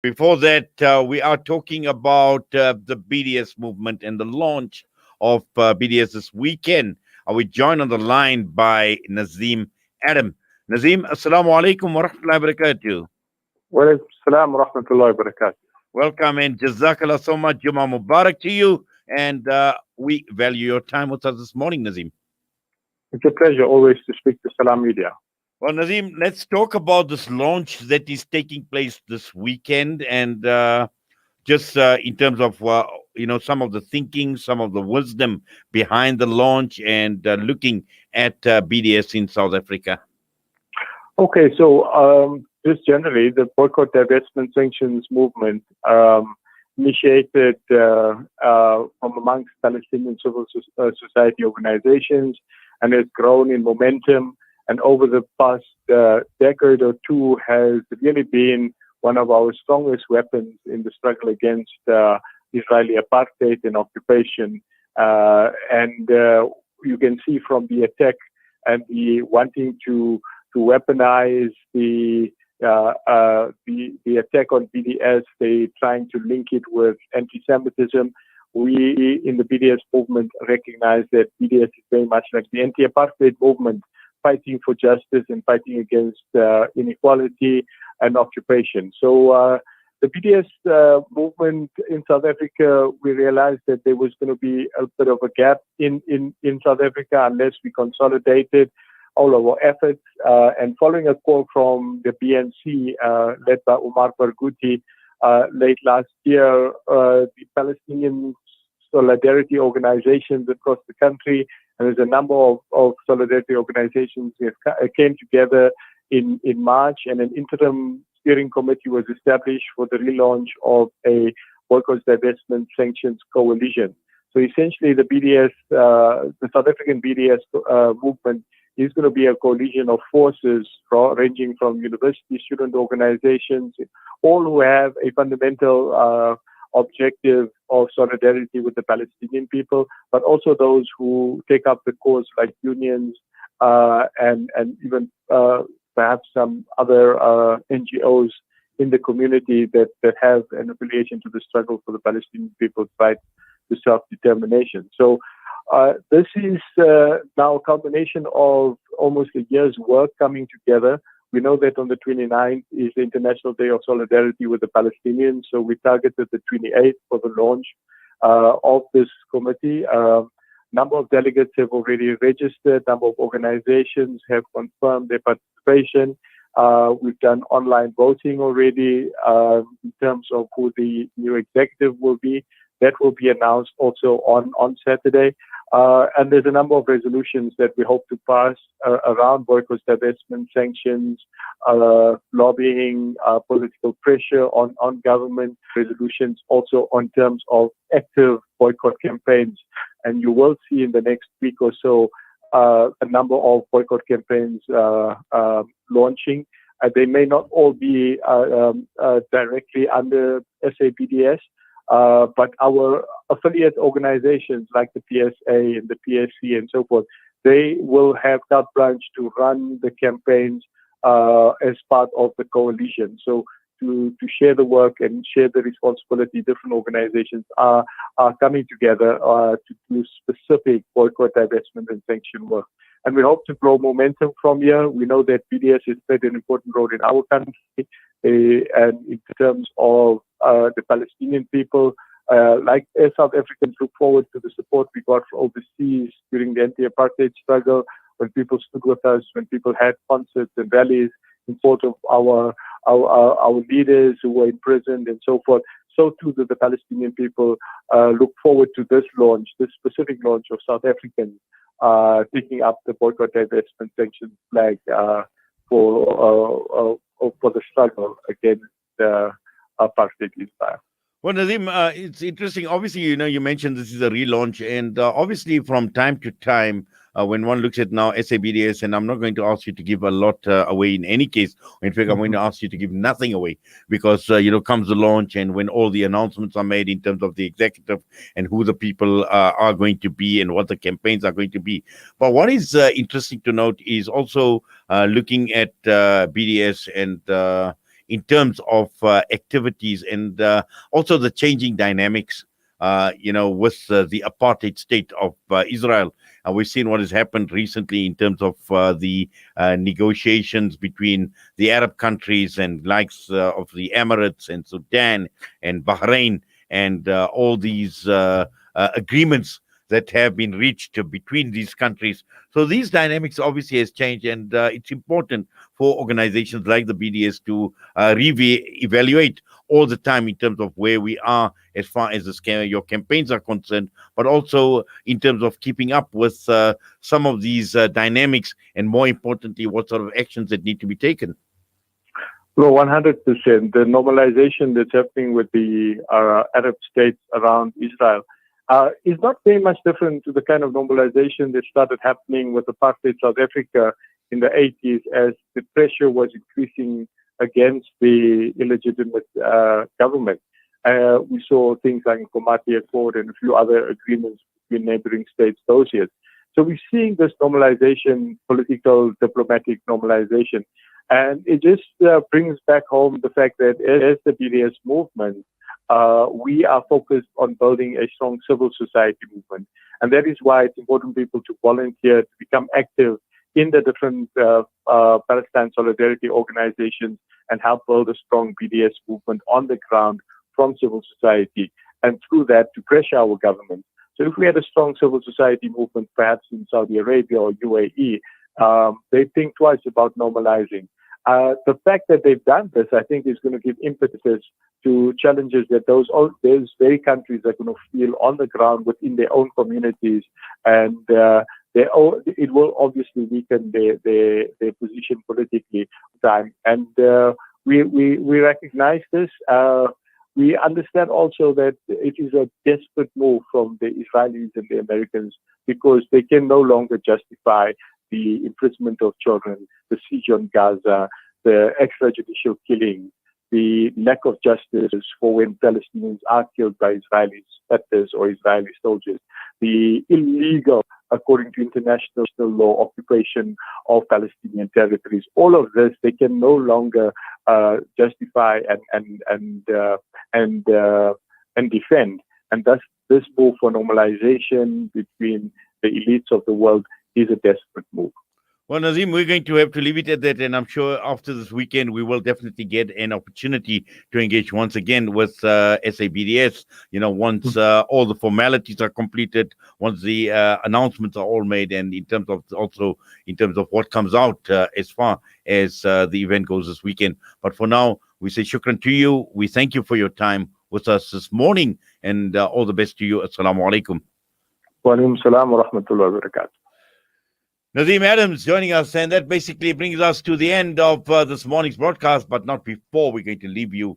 Before that, we are talking about the BDS movement and the launch of BDS this weekend. We joined on the line by Nazeem Adam. Nazeem, assalamu alaikum wa rahmatullahi wa barakatuh. Walaikum salam wa rahmatullahi wa barakatuh. Welcome and jazakallah so much. Juma Mubarak to you. And we value your time with us this morning, Nazeem. It's a pleasure always to speak to Salam Media. Well, Nazeem, let's talk about this launch that is taking place this weekend, and just in terms of some of the thinking, some of the wisdom behind the launch, and looking at BDS in South Africa. Okay, so just generally, the boycott, divestment, sanctions movement initiated from amongst Palestinian civil society organizations and has grown in momentum. And over the past decade or two, has really been one of our strongest weapons in the struggle against Israeli apartheid and occupation. And you can see from the attack and the wanting to weaponize the attack on BDS, they trying to link it with anti-Semitism. We in the BDS movement recognize that BDS is very much like the anti-apartheid movement, fighting for justice and fighting against inequality and occupation. So the BDS movement in South Africa, we realized that there was going to be a bit of a gap in South Africa unless we consolidated all of our efforts. And following a call from the BNC, led by Umar Barghouti, late last year, the Palestinian solidarity organizations across the country, and there's a number of solidarity organizations that came together in March, and an interim steering committee was established for the relaunch of a boycott, divestment, sanctions coalition. So essentially, the BDS, the South African BDS movement, is going to be a coalition of forces ranging from university student organizations, all who have a fundamental objective of solidarity with the Palestinian people, but also those who take up the cause like unions and even perhaps some other NGOs in the community that have an affiliation to the struggle for the Palestinian people's right to self-determination. So this is now a combination of almost a year's work coming together. We know that on the 29th is the International Day of Solidarity with the Palestinians, so we targeted the 28th for the launch of this committee. Number of delegates have already registered, number of organizations have confirmed their participation. We've done online voting already in terms of who the new executive will be. That will be announced also on Saturday. And there's a number of resolutions that we hope to pass around boycott, divestment, sanctions, lobbying, political pressure on government, resolutions also on terms of active boycott campaigns. And you will see in the next week or so a number of boycott campaigns launching. They may not all be directly under SABDS, but our affiliate organizations like the PSA and the PSC and so forth, they will have carte blanche to run the campaigns as part of the coalition. So to share the work and share the responsibility, different organizations are coming together to do specific boycott, divestment, and sanction work. And we hope to grow momentum from here. We know that BDS has played an important role in our country, and in terms of the Palestinian people. Like as South Africans look forward to the support we got from overseas during the anti-apartheid struggle, when people stood with us, when people had concerts and rallies in support of our leaders who were imprisoned and so forth. So too do the Palestinian people look forward to this launch, this specific launch of South Africans taking up the boycott, divestment, sanctions flag for the struggle against apartheid Israel. Well, Nazeem, it's interesting. Obviously, you mentioned this is a relaunch, and obviously, from time to time, when one looks at now SABDS, and I'm not going to ask you to give a lot away in any case. In fact, I'm going to ask you to give nothing away because, comes the launch, and when all the announcements are made in terms of the executive and who the people are going to be and what the campaigns are going to be. But what is interesting to note is also looking at BDS and in terms of activities and also the changing dynamics, with the apartheid state of Israel. We've seen what has happened recently in terms of the negotiations between the Arab countries and likes of the Emirates and Sudan and Bahrain and all these agreements that have been reached between these countries. So these dynamics obviously has changed, and it's important for organizations like the BDS to evaluate all the time in terms of where we are as far as your campaigns are concerned, but also in terms of keeping up with some of these dynamics, and more importantly, what sort of actions that need to be taken. No, 100%. The normalization that's happening with the Arab states around Israel is not very much different to the kind of normalization that started happening with apartheid South Africa in the 80s as the pressure was increasing against the illegitimate government. We saw things like the Komati Accord and a few other agreements between neighboring states those years. So we're seeing this normalization, political, diplomatic normalization. And it just brings back home the fact that as the BDS movement, we are focused on building a strong civil society movement. And that is why it's important for people to volunteer, to become active in the different Palestine solidarity organizations and help build a strong BDS movement on the ground from civil society. And through that, to pressure our government. So if we had a strong civil society movement, perhaps in Saudi Arabia or UAE, they think twice about normalizing. The fact that they've done this, I think, is going to give impetus to challenges that those very countries are going to feel on the ground within their own communities, and it will obviously weaken their position politically over time. And we recognize this. We understand also that it is a desperate move from the Israelis and the Americans because they can no longer justify the imprisonment of children, the siege on Gaza, the extrajudicial killing, the lack of justice for when Palestinians are killed by Israeli actors or Israeli soldiers, the illegal, according to international law, occupation of Palestinian territories. All of this they can no longer justify and defend. And thus, this move for normalization between the elites of the world is a desperate move. Well, Nazeem, we're going to have to leave it at that, and I'm sure after this weekend we will definitely get an opportunity to engage once again with SABDS. Once all the formalities are completed, once the announcements are all made, and in terms of what comes out as far as the event goes this weekend. But for now, we say shukran to you. We thank you for your time with us this morning, and all the best to you. Assalamu alaikum. Wa alaikum salam wa rahmatullahi wa barakatuh. Nazeem Adams joining us, and that basically brings us to the end of this morning's broadcast, but not before we're going to leave you